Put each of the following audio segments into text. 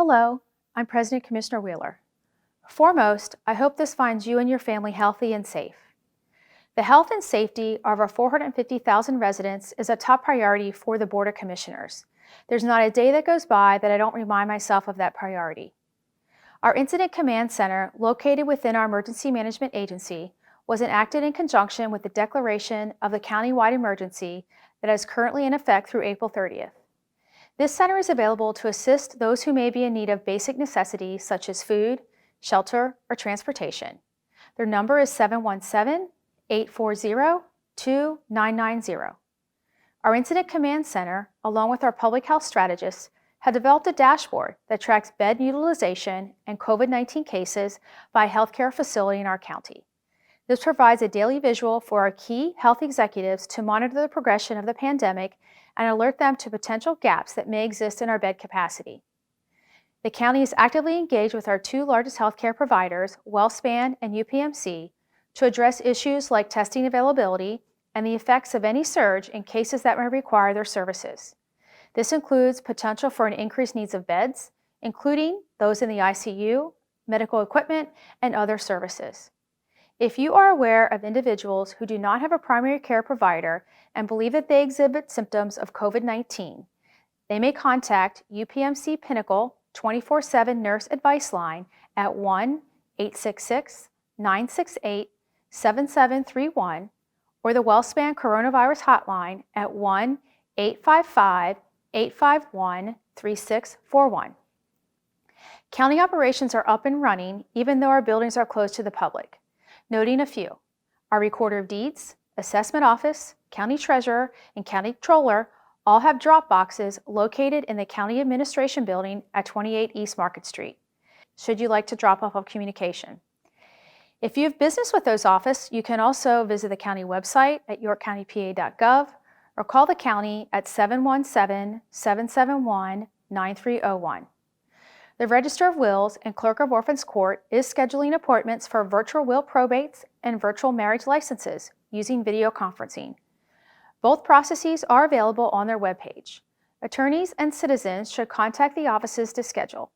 Hello, I'm President Commissioner Wheeler. Foremost, I hope this finds you and your family healthy and safe. The health and safety of our 450,000 residents is a top priority for the Board of Commissioners. There's not a day that goes by that I don't remind myself of that priority. Our Incident Command Center, located within our Emergency Management Agency, was enacted in conjunction with the declaration of the countywide emergency that is currently in effect through April 30th. This center is available to assist those who may be in need of basic necessities such as food, shelter, or transportation. Their number is 717-840-2990. Our Incident Command Center, along with our public health strategists, have developed a dashboard that tracks bed utilization and COVID-19 cases by healthcare facility in our county. This provides a daily visual for our key health executives to monitor the progression of the pandemic and alert them to potential gaps that may exist in our bed capacity. The county is actively engaged with our two largest healthcare providers, WellSpan and UPMC, to address issues like testing availability and the effects of any surge in cases that may require their services. This includes potential for an increased needs of beds, including those in the ICU, medical equipment, and other services. If you are aware of individuals who do not have a primary care provider and believe that they exhibit symptoms of COVID-19, they may contact UPMC Pinnacle 24/7 Nurse Advice Line at 1-866-968-7731 or the WellSpan Coronavirus Hotline at 1-855-851-3641. County operations are up and running even though our buildings are closed to the public. Noting a few: our Recorder of Deeds, Assessment Office, County Treasurer, and County Controller all have drop boxes located in the County Administration Building at 28 East Market Street, should you like to drop off communication. If you have business with those offices, you can also visit the county website at yorkcountypa.gov or call the county at 717-771-9301. The Register of Wills and Clerk of Orphans Court is scheduling appointments for virtual will probates and virtual marriage licenses using video conferencing. Both processes are available on their webpage. Attorneys and citizens should contact the offices to schedule.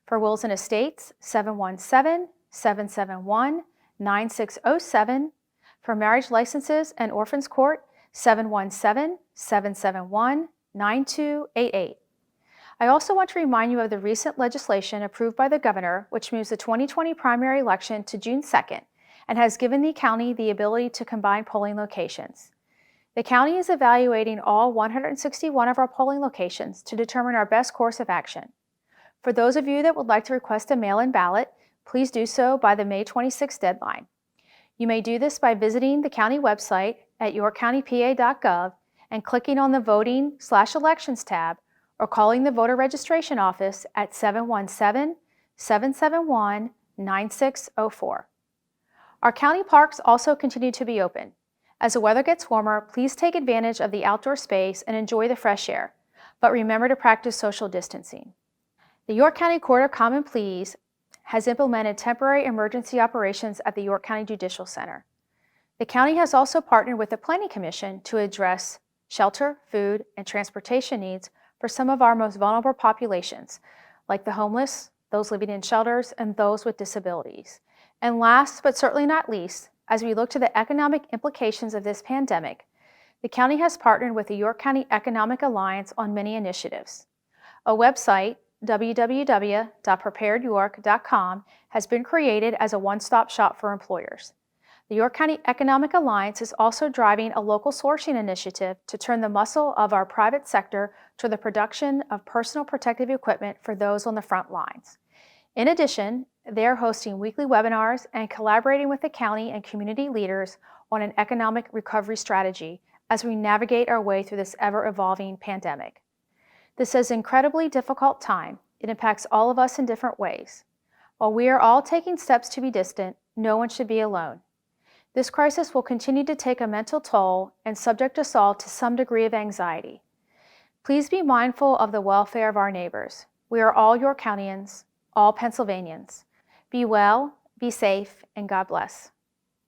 For wills and estates, 717-771-9607. For marriage licenses and orphans court, 717-771-9288. I also want to remind you of the recent legislation approved by the governor, which moves the 2020 primary election to June 2nd and has given the county the ability to combine polling locations. The county is evaluating all 161 of our polling locations to determine our best course of action. For those of you that would like to request a mail-in ballot, please do so by the May 26th deadline. You may do this by visiting the county website at yorkcountypa.gov and clicking on the Voting/Elections tab, or calling the voter registration office at 717-771-9604. Our county parks also continue to be open. As the weather gets warmer, please take advantage of the outdoor space and enjoy the fresh air, but remember to practice social distancing. The York County Court of Common Pleas has implemented temporary emergency operations at the York County Judicial Center. The county has also partnered with the Planning Commission to address shelter, food, and transportation needs for some of our most vulnerable populations, like the homeless, those living in shelters, and those with disabilities. And last, but certainly not least, as we look to the economic implications of this pandemic, the county has partnered with the York County Economic Alliance on many initiatives. A website, www.preparedyork.com, has been created as a one-stop shop for employers. The York County Economic Alliance is also driving a local sourcing initiative to turn the muscle of our private sector to the production of personal protective equipment for those on the front lines. In addition, they are hosting weekly webinars and collaborating with the county and community leaders on an economic recovery strategy as we navigate our way through this ever-evolving pandemic. This is an incredibly difficult time. It impacts all of us in different ways. While we are all taking steps to be distant, no one should be alone. This crisis will continue to take a mental toll and subject us all to some degree of anxiety. Please be mindful of the welfare of our neighbors. We are all York Countyans, all Pennsylvanians. Be well, be safe, and God bless.